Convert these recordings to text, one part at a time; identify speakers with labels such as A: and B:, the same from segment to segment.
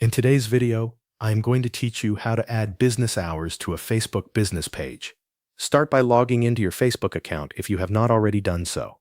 A: In today's video, I am going to teach you how to add business hours to a Facebook business page. Start by logging into your Facebook account if you have not already done so.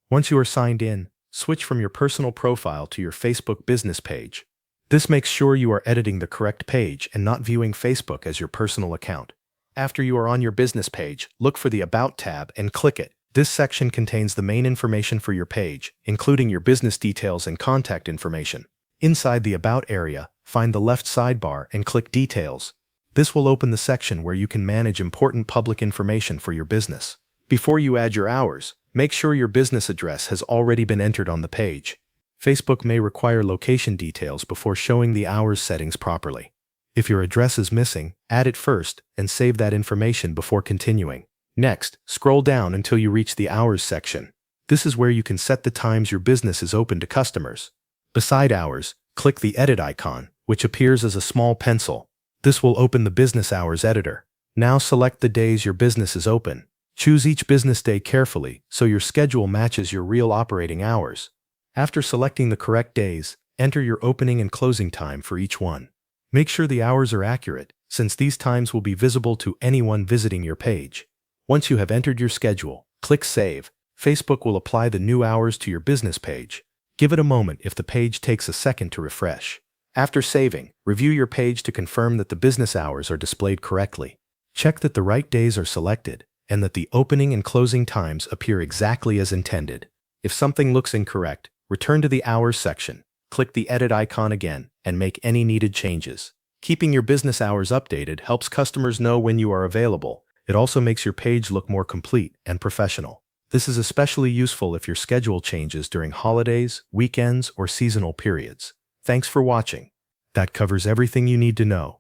A: Once you are signed in, switch from your personal profile to your Facebook business page. This makes sure you are editing the correct page and not viewing Facebook as your personal account. After you are on your business page, look for the About tab and click it. This section contains the main information for your page, including your business details and contact information. Inside the About area, find the left sidebar and click Details. This will open the section where you can manage important public information for your business. Before you add your hours, make sure your business address has already been entered on the page. Facebook may require location details before showing the hours settings properly. If your address is missing, add it first and save that information before continuing. Next, scroll down until you reach the Hours section. This is where you can set the times your business is open to customers. Beside Hours, click the Edit icon, which appears as a small pencil. This will open the Business Hours editor. Now select the days your business is open. Choose each business day carefully so your schedule matches your real operating hours. After selecting the correct days, enter your opening and closing time for each one. Make sure the hours are accurate, since these times will be visible to anyone visiting your page. Once you have entered your schedule, click Save. Facebook will apply the new hours to your business page. Give it a moment if the page takes a second to refresh. After saving, review your page to confirm that the business hours are displayed correctly. Check that the right days are selected and that the opening and closing times appear exactly as intended. If something looks incorrect, return to the Hours section. Click the Edit icon again and make any needed changes. Keeping your business hours updated helps customers know when you are available. It also makes your page look more complete and professional. This is especially useful if your schedule changes during holidays, weekends, or seasonal periods. Thanks for watching. That covers everything you need to know.